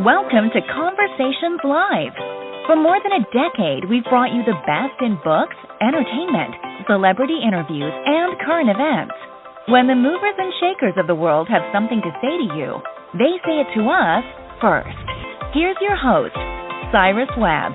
Welcome to Conversations Live. For more than a decade, we've brought you the best in books, entertainment, celebrity interviews, and current events. When the movers and shakers of the world have something to say to you, they say it to us first. Here's your host, Cyrus Webb.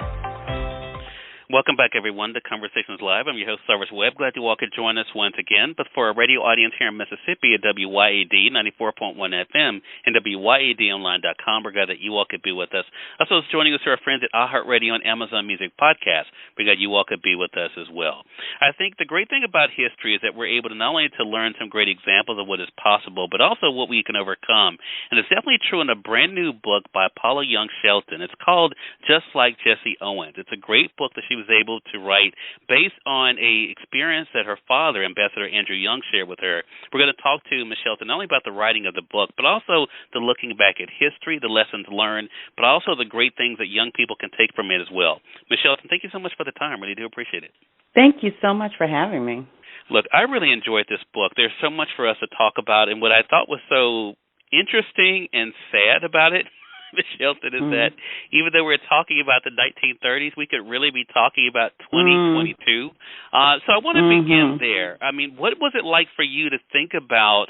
Welcome back, everyone, to Conversations Live. I'm your host, Cyrus Webb. Glad you all could join us once again. But for our radio audience here in Mississippi at WYAD 94.1 FM and WYADonline.com, we're glad that you all could be with us. Also, joining us are our friends at iHeartRadio and Amazon Music Podcast. We're glad you all could be with us as well. I think the great thing about history is that we're able to not only to learn some great examples of what is possible, but also what we can overcome. And it's definitely true in a brand new book by Paula Young Shelton. It's called Just Like Jesse Owens. It's a great book that she was able to write based on a experience that her father, Ambassador Andrew Young, shared with her. We're going to talk to Ms. Shelton not only about the writing of the book, but also the looking back at history, the lessons learned, but also the great things that young people can take from it as well. Ms. Shelton, thank you so much for the time. Really do appreciate it. Thank you so much for having me. Look, I really enjoyed this book. There's so much for us to talk about, and what I thought was so interesting and sad about it, Ms. Shelton, is that even though we're talking about the 1930s, we could really be talking about 2022. So I want to begin there. I mean, what was it like for you to think about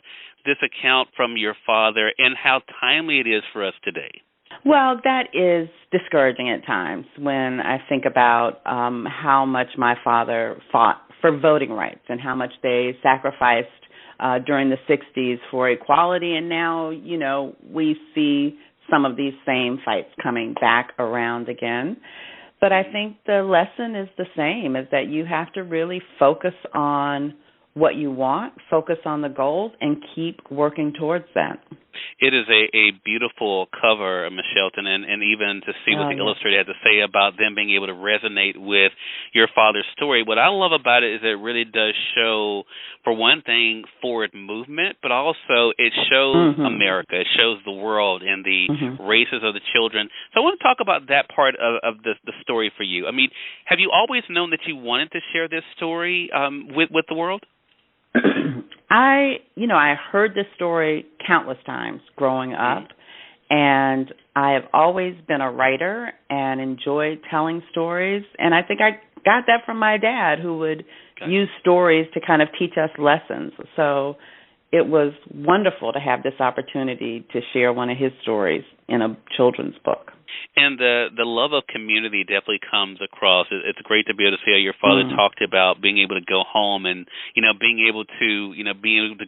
this account from your father and how timely it is for us today? Well, that is discouraging at times when I think about how much my father fought for voting rights and how much they sacrificed during the 60s for equality. And now, you know, we see some of these same fights coming back around again. But I think the lesson is the same, is that you have to really focus on what you want, focus on the goals, and keep working towards that. It is a beautiful cover, Ms. Shelton, and even to see what the illustrator had to say about them being able to resonate with your father's story. What I love about it is it really does show, for one thing, forward movement, but also it shows America. It shows the world and the races of the children. So I want to talk about that part of the story for you. I mean, have you always known that you wanted to share this story with the world? I heard this story countless times growing up, and I have always been a writer and enjoyed telling stories, and I think I got that from my dad, who would use stories to kind of teach us lessons. So it was wonderful to have this opportunity to share one of his stories in a children's book. And the love of community definitely comes across. It's great to be able to see how your father talked about being able to go home and, being able to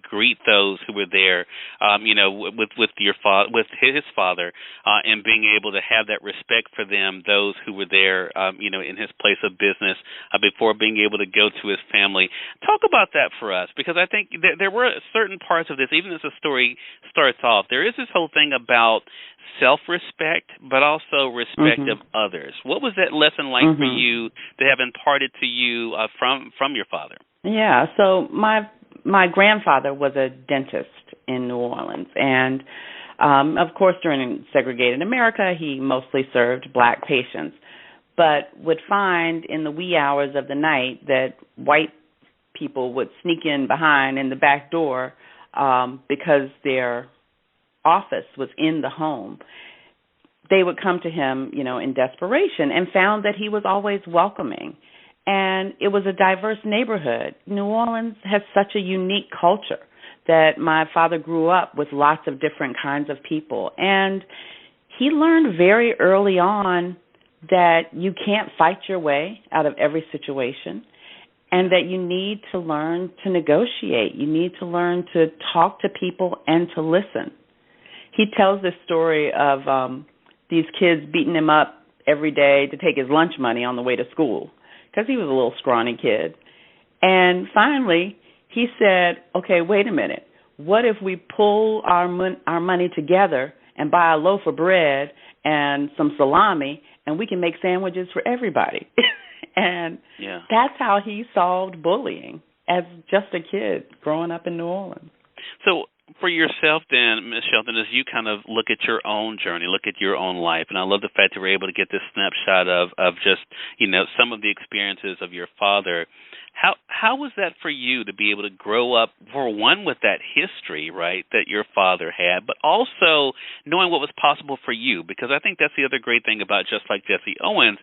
greet those who were there, with his father, and being able to have that respect for them, those who were there, in his place of business, before being able to go to his family. Talk about that for us, because I think there were certain parts of this, even as the story starts off, there is this whole thing about self-respect, but also respect of others. What was that lesson like for you to have imparted to you from your father? Yeah, so my grandfather was a dentist in New Orleans, and of course during segregated America, he mostly served black patients, but would find in the wee hours of the night that white people would sneak in behind in the back door because their office was in the home. They would come to him, in desperation, and found that he was always welcoming. And it was a diverse neighborhood. New Orleans has such a unique culture that my father grew up with lots of different kinds of people. And he learned very early on that you can't fight your way out of every situation, and that you need to learn to negotiate. You need to learn to talk to people and to listen. He tells this story of these kids beating him up every day to take his lunch money on the way to school, because he was a little scrawny kid. And finally, he said, okay, wait a minute. What if we pull our money together and buy a loaf of bread and some salami, and we can make sandwiches for everybody? And that's how he solved bullying as just a kid growing up in New Orleans. So for yourself then, Ms. Shelton, as you kind of look at your own journey, look at your own life, and I love the fact that we're able to get this snapshot of just, some of the experiences of your father, How was that for you to be able to grow up, for one, with that history, right, that your father had, but also knowing what was possible for you? Because I think that's the other great thing about Just Like Jesse Owens.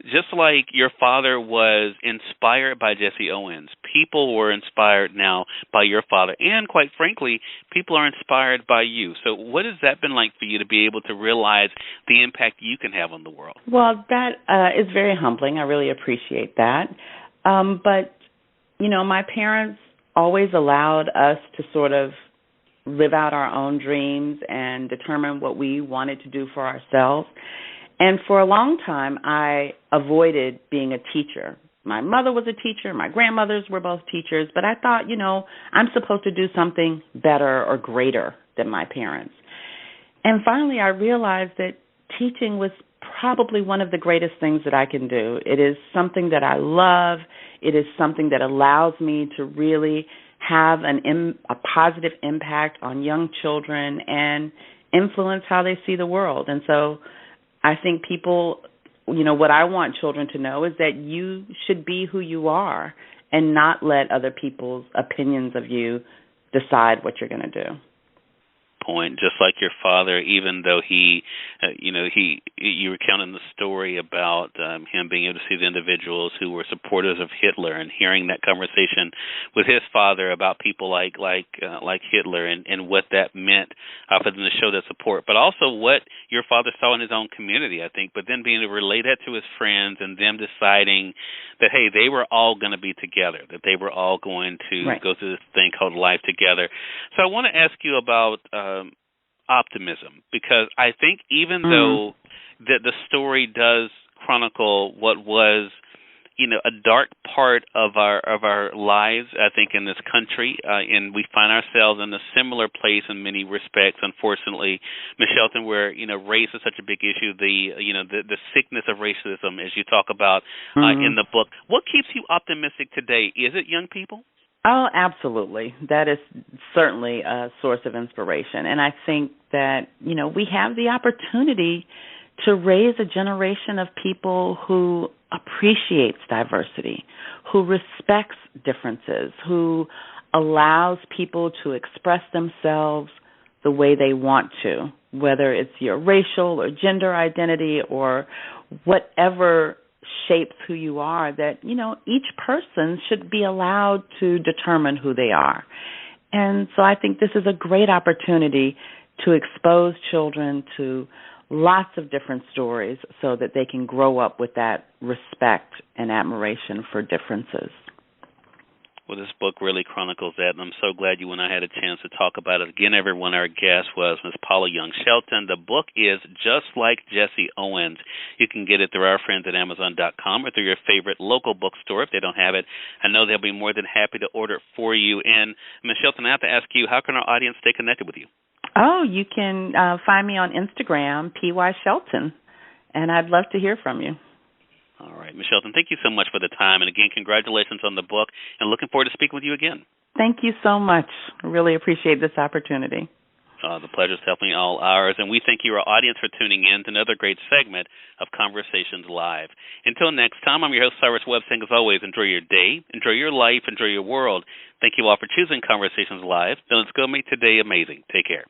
Just like your father was inspired by Jesse Owens, people were inspired now by your father, and quite frankly, people are inspired by you. So what has that been like for you to be able to realize the impact you can have on the world? Well, that is very humbling. I really appreciate that. But, you know, my parents always allowed us to sort of live out our own dreams and determine what we wanted to do for ourselves. And for a long time, I avoided being a teacher. My mother was a teacher. My grandmothers were both teachers. But I thought, you know, I'm supposed to do something better or greater than my parents. And finally, I realized that teaching was probably one of the greatest things that I can do. It is something that I love. It is something that allows me to really have a positive impact on young children and influence how they see the world. And so I think people, you know, what I want children to know is that you should be who you are and not let other people's opinions of you decide what you're going to do. Point, just like your father, even though you recounted the story about him being able to see the individuals who were supporters of Hitler and hearing that conversation with his father about people like Hitler and what that meant for them to show that support, but also what your father saw in his own community, I think, but then being able to relay that to his friends and them deciding that, hey, they were all going to be together, that they were all going to go through this thing called life together. So I want to ask you about optimism, because I think even though the story does chronicle what was, you know, a dark part of our lives, I think, in this country, and we find ourselves in a similar place in many respects, unfortunately, Ms. Shelton, where, you know, race is such a big issue, the sickness of racism, as you talk about in the book. What keeps you optimistic today? Is it young people? Oh, absolutely. That is certainly a source of inspiration. And I think that, you know, we have the opportunity to raise a generation of people who appreciates diversity, who respects differences, who allows people to express themselves the way they want to, whether it's your racial or gender identity or whatever shapes who you are, that, you know, each person should be allowed to determine who they are. And so I think this is a great opportunity to expose children to lots of different stories so that they can grow up with that respect and admiration for differences. Well, this book really chronicles that, and I'm so glad you and I had a chance to talk about it. Again, everyone, our guest was Ms. Paula Young Shelton. The book is Just Like Jesse Owens. You can get it through our friends at Amazon.com or through your favorite local bookstore. If they don't have it, I know they'll be more than happy to order it for you. And, Ms. Shelton, I have to ask you, how can our audience stay connected with you? Oh, you can find me on Instagram, PY Shelton, and I'd love to hear from you. All right, Ms. Shelton, thank you so much for the time. And again, congratulations on the book, and looking forward to speaking with you again. Thank you so much. I really appreciate this opportunity. The pleasure's definitely all ours, and we thank you, our audience, for tuning in to another great segment of Conversations Live. Until next time, I'm your host, Cyrus Webb, saying as always, enjoy your day, enjoy your life, enjoy your world. Thank you all for choosing Conversations Live. Now let's go make today amazing. Take care.